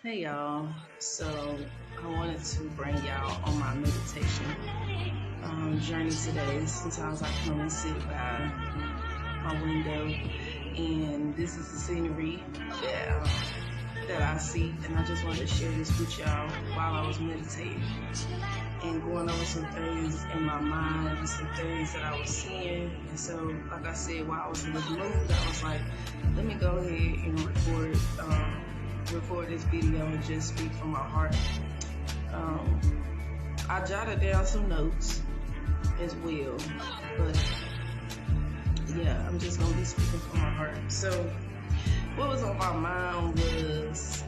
Hey y'all, so I wanted to bring y'all on my meditation journey today. Sometimes I come and sit by my window, and this is the scenery that I see, and I just wanted to share this with y'all while I was meditating and going over some things in my mind and some things that I was seeing. And so, like I said, while I was in this mood, I was like, let me go ahead and record this video and just speak from my heart. I jotted down some notes as well, but yeah, I'm just gonna be speaking from my heart. So what was on my mind was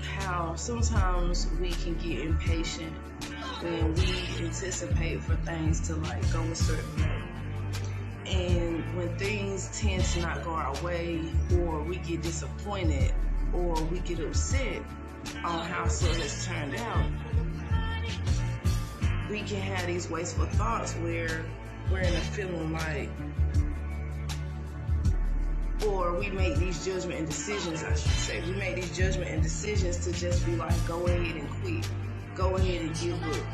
how sometimes we can get impatient when we anticipate for things to go a certain way. And when things tend to not go our way, or we get disappointed, or we get upset on how something has turned out, we can have these wasteful thoughts where we're in a feeling or we make these judgment and decisions, I should say. We make these judgment and decisions to just be like, go ahead and quit. Go ahead and give up.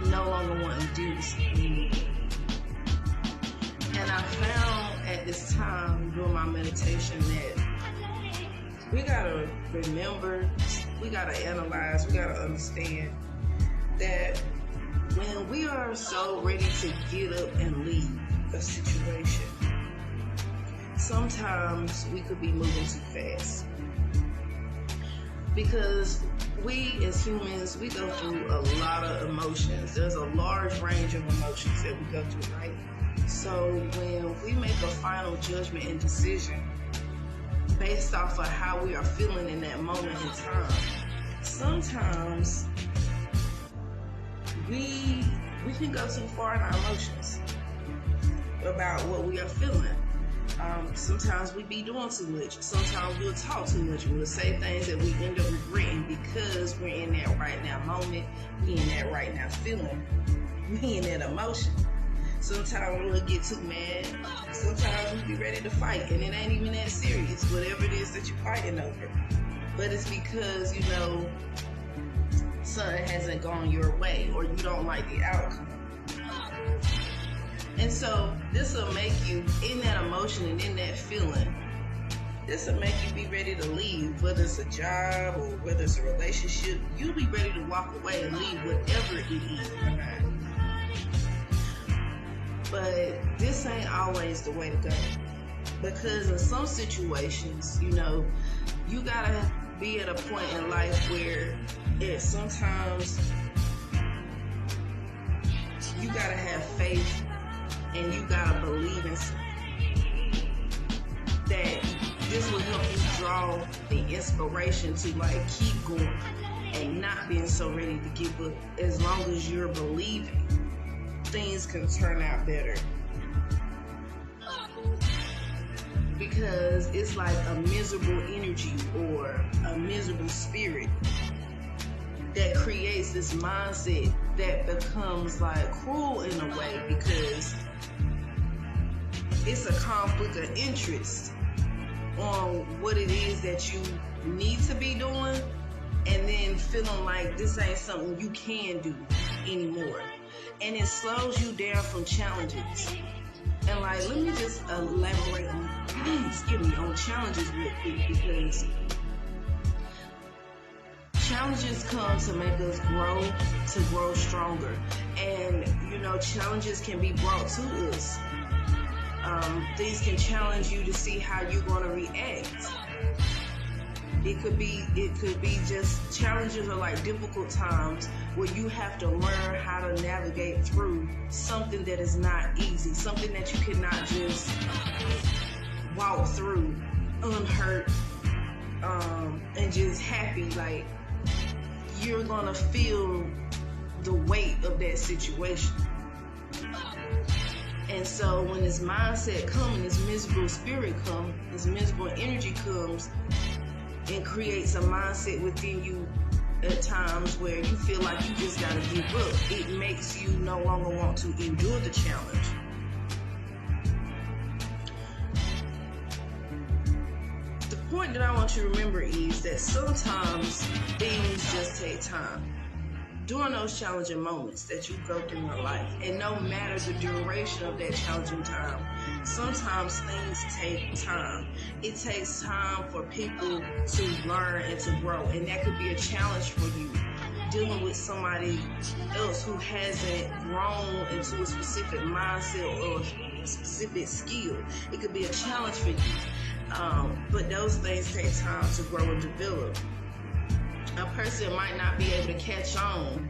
No longer want to do this anymore. And I found at this time during my meditation that we gotta remember, we gotta analyze, we gotta understand that when we are so ready to get up and leave a situation, sometimes we could be moving too fast. Because we as humans, we go through a lot of emotions. There's a large range of emotions that we go through, right? So when we make a final judgment and decision based off of how we are feeling in that moment in time, sometimes we can go too far in our emotions about what we are feeling. Sometimes we be doing too much. Sometimes we'll talk too much. We'll say things that we end up regretting because we're in that right now moment. We in that right now feeling. We in that emotion. Sometimes we'll get too mad. Sometimes we'll be ready to fight, and it ain't even that serious, whatever it is that you're fighting over. But it's because, something hasn't gone your way, or you don't like the outcome. And so this will make you, in that emotion and in that feeling, this will make you be ready to leave, whether it's a job or whether it's a relationship. You'll be ready to walk away and leave whatever it is. But this ain't always the way to go. Because in some situations, you gotta be at a point in life where sometimes you gotta have faith and you gotta believe in something. That this will help you draw the inspiration to keep going and not being so ready to give up. As long as you're believing, things can turn out better. Because it's like a miserable energy or a miserable spirit that creates this mindset that becomes cruel in a way, because it's a conflict of interest on what it is that you need to be doing, and then feeling like this ain't something you can do anymore. And it slows you down from challenges. And let me just elaborate on on challenges real quick, because challenges come to make us grow stronger. And challenges can be brought to us. Things can challenge you to see how you're going to react. It could be just challenges are difficult times where you have to learn how to navigate through something that is not easy, something that you cannot just walk through unhurt, and just happy. You're gonna feel the weight of that situation. And so when this mindset comes, this miserable spirit comes, this miserable energy comes, and creates a mindset within you at times where you feel like you just gotta give up. It makes you no longer want to endure the challenge. point thing that I want you to remember is that sometimes things just take time. During those challenging moments that you go through in your life, and no matter the duration of that challenging time, sometimes things take time. It takes time for people to learn and to grow, and that could be a challenge for you dealing with somebody else who hasn't grown into a specific mindset or a specific skill. It could be a challenge for you, but those things take time to grow and develop. A person might not be able to catch on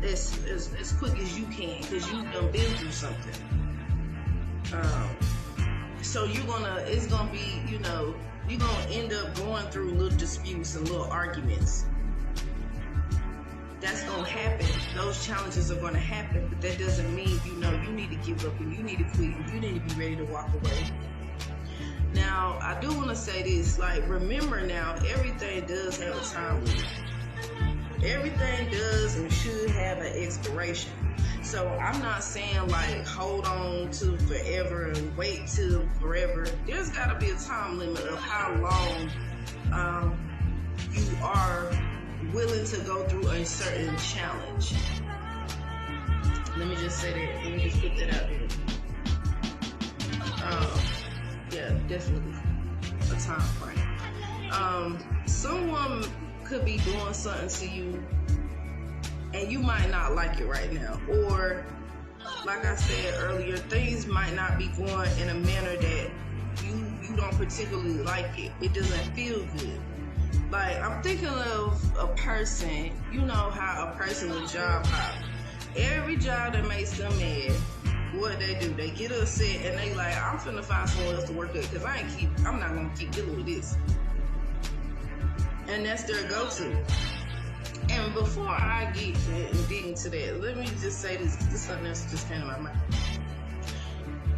as quick as you can because you've done been through something. So you're gonna end up going through little disputes and little arguments. That's gonna happen. Those challenges are gonna happen, but that doesn't mean you need to give up and you need to quit and you need to be ready to walk away. Now, I do want to say this, remember now, everything does have a time limit. Everything does and should have an expiration. So I'm not saying hold on to forever and wait till forever. There's got to be a time limit of how long you are willing to go through a certain challenge. Let me just say that. Let me just put that out there. Yeah, definitely a time frame. Someone could be doing something to you and you might not like it right now, or like I said earlier, things might not be going in a manner that you don't particularly like it. It doesn't feel good. I'm thinking of a person, you know how a person with job hop. Every job that makes them mad, what they do, they get upset and they I'm finna find someone else to work with because I'm not gonna keep dealing with this. And that's their go-to. And before I get and dig into that, let me just say this is something else just came to my mind.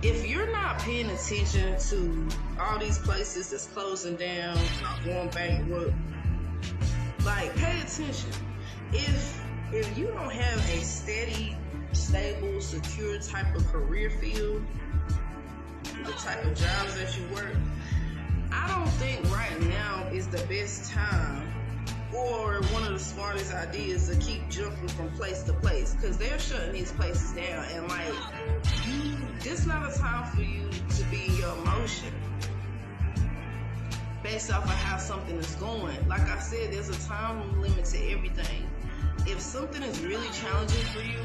If you're not paying attention to all these places that's closing down, going bankrupt, pay attention. If you don't have a steady, stable, secure type of career field, the type of jobs that you work, I don't think right now is the best time or one of the smartest ideas to keep jumping from place to place, because they're shutting these places down and this not a time for you to be in your emotion based off of how something is going. Like I said, there's a time limit to everything. If something is really challenging for you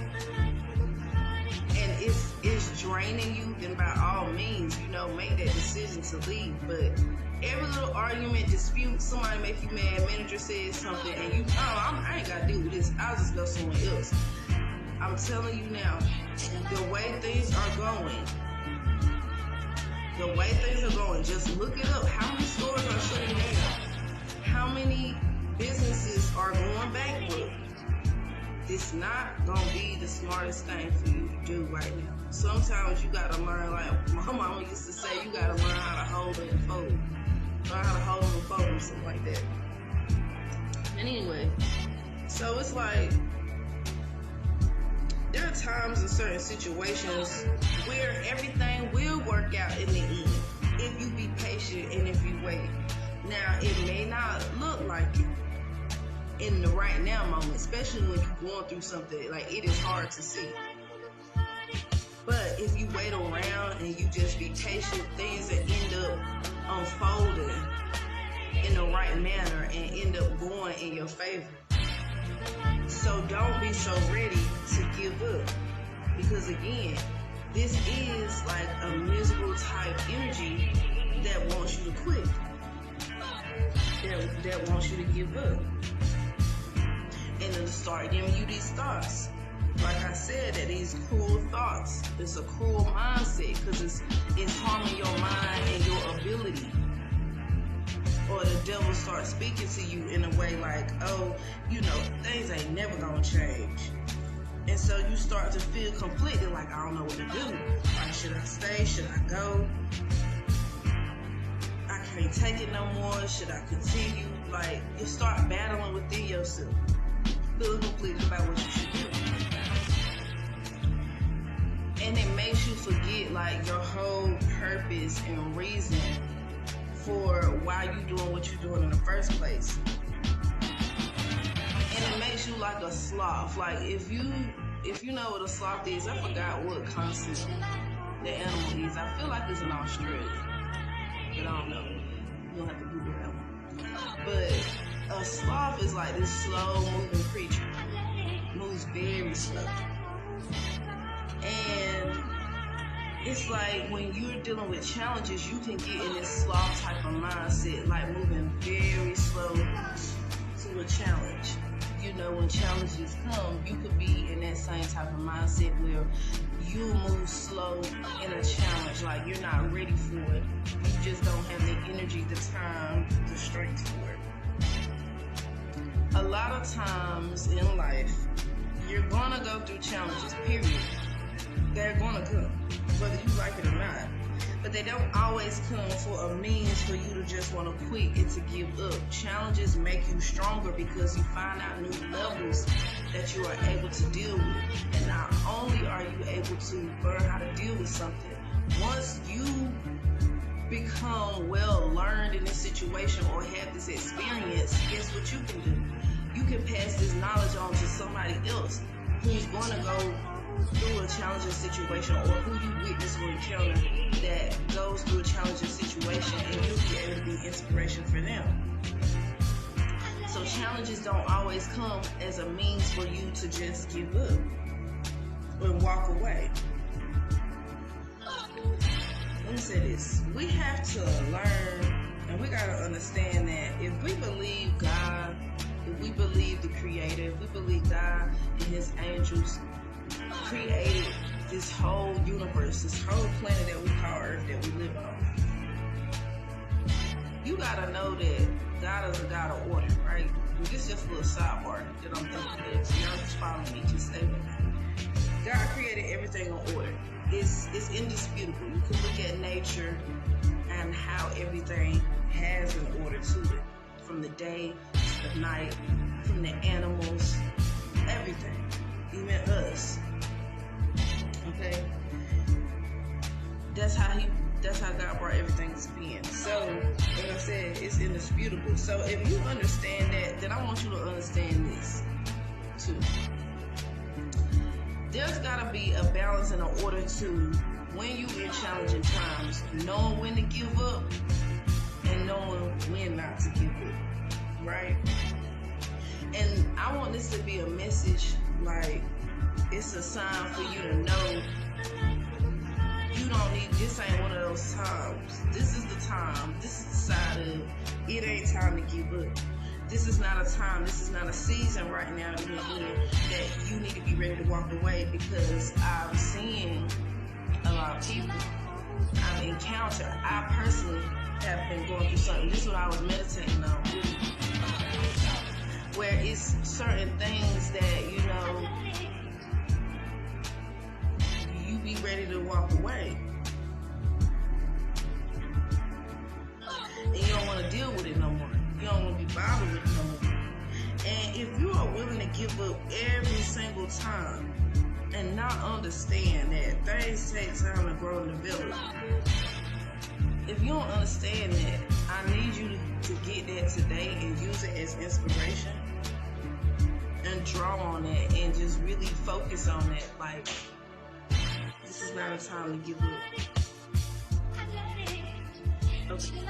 and it's draining you, then by all means, make that decision to leave. But every little argument, dispute, somebody make you mad, manager says something, and I ain't gotta deal with this. I'll just go somewhere else. I'm telling you now, the way things are going, just look it up. How many stores are shutting down? How many businesses are going bankrupt? It's not gonna be the smartest thing for you to do right now. Sometimes you gotta learn, my mama used to say, you gotta learn how to hold them and fold. Learn how to hold them and fold them, something like that. And anyway, so it's there are times in certain situations where everything will work out in the end if you be patient and if you wait. Now, it may not look like it in the right now moment, especially when you're going through something, it is hard to see. But if you wait around and you just be patient, things that end up unfolding in the right manner and end up going in your favor. So don't be so ready to give up, because again, this is a miserable type energy that wants you to quit, that wants you to give up. And it'll start giving you these thoughts. Like I said, that these cruel thoughts, it's a cruel mindset because it's harming your mind and your ability. Or the devil starts speaking to you in a way things ain't never gonna change. And so you start to feel completely I don't know what to do. Should I stay? Should I go? I can't take it no more. Should I continue? You start battling within yourself. Feel completely about what you should do. And it makes you forget your whole purpose and reason for why you doing what you're doing in the first place. And it makes you like a sloth. Like if you know what a sloth is, I forgot what continent the animal is. I feel like it's in Australia, but I don't know. You don't have to Google that one. But a sloth is like this slow moving creature. Moves very slow. And it's like when you're dealing with challenges, you can get in this sloth type of mindset, like moving very slow to a challenge. You know, when challenges come, you could be in that same type of mindset where you move slow in a challenge, like you're not ready for it. You just don't have the energy, the time, the strength for it. A lot of times in life, you're gonna go through challenges, period. They're gonna come, whether you like it or not. But they don't always come for a means for you to just want to quit and to give up. Challenges make you stronger because you find out new levels that you are able to deal with. And not only are you able to learn how to deal with something, once you become well learned in this situation or have this experience, guess what you can do? You can pass this knowledge on to somebody else who's going to go through a challenging situation, or who you witness or encounter that goes through a challenging situation, and you'll be able to be inspiration for them. So challenges don't always come as a means for you to just give up and walk away. Let me say this. We have to learn, and we got to understand that if we believe God, if we believe the Creator, if we believe God and His angels created this whole universe, this whole planet that we call Earth that we live on, you gotta know that God is a God of order, right? And this is just a little sidebar that I'm thinking of. So y'all just follow me, just stay with me. God created everything in order. It's indisputable. You can look at nature and how everything has an order to it. From the day to the night, from the animals, everything. Even us. Okay? That's how God brought everything to being. So, like I said, it's indisputable. So if you understand that, then I want you to understand this too. There's gotta be a balance and an order to when you in challenging times, knowing when to give up and knowing when not to give up. Right? And I want this to be a message, like it's a sign for you to know you don't need, this ain't one of those times. This is the time. This is the side of it ain't time to give up. This is not a time, this is not a season right now that we're in that you need to be ready to walk away, because I've seen a lot of people I've encountered. I personally have been going through something. This is what I was meditating on, where it's certain things that, you know, you be ready to walk away. And you don't want to deal with it no more. You don't want to be bothered with it no more. And if you are willing to give up every single time and not understand that things take time to grow and develop, if you don't understand that, I need you to get that today and use it as inspiration and draw on that and just really focus on that. Like, this is not a time to give up. Okay.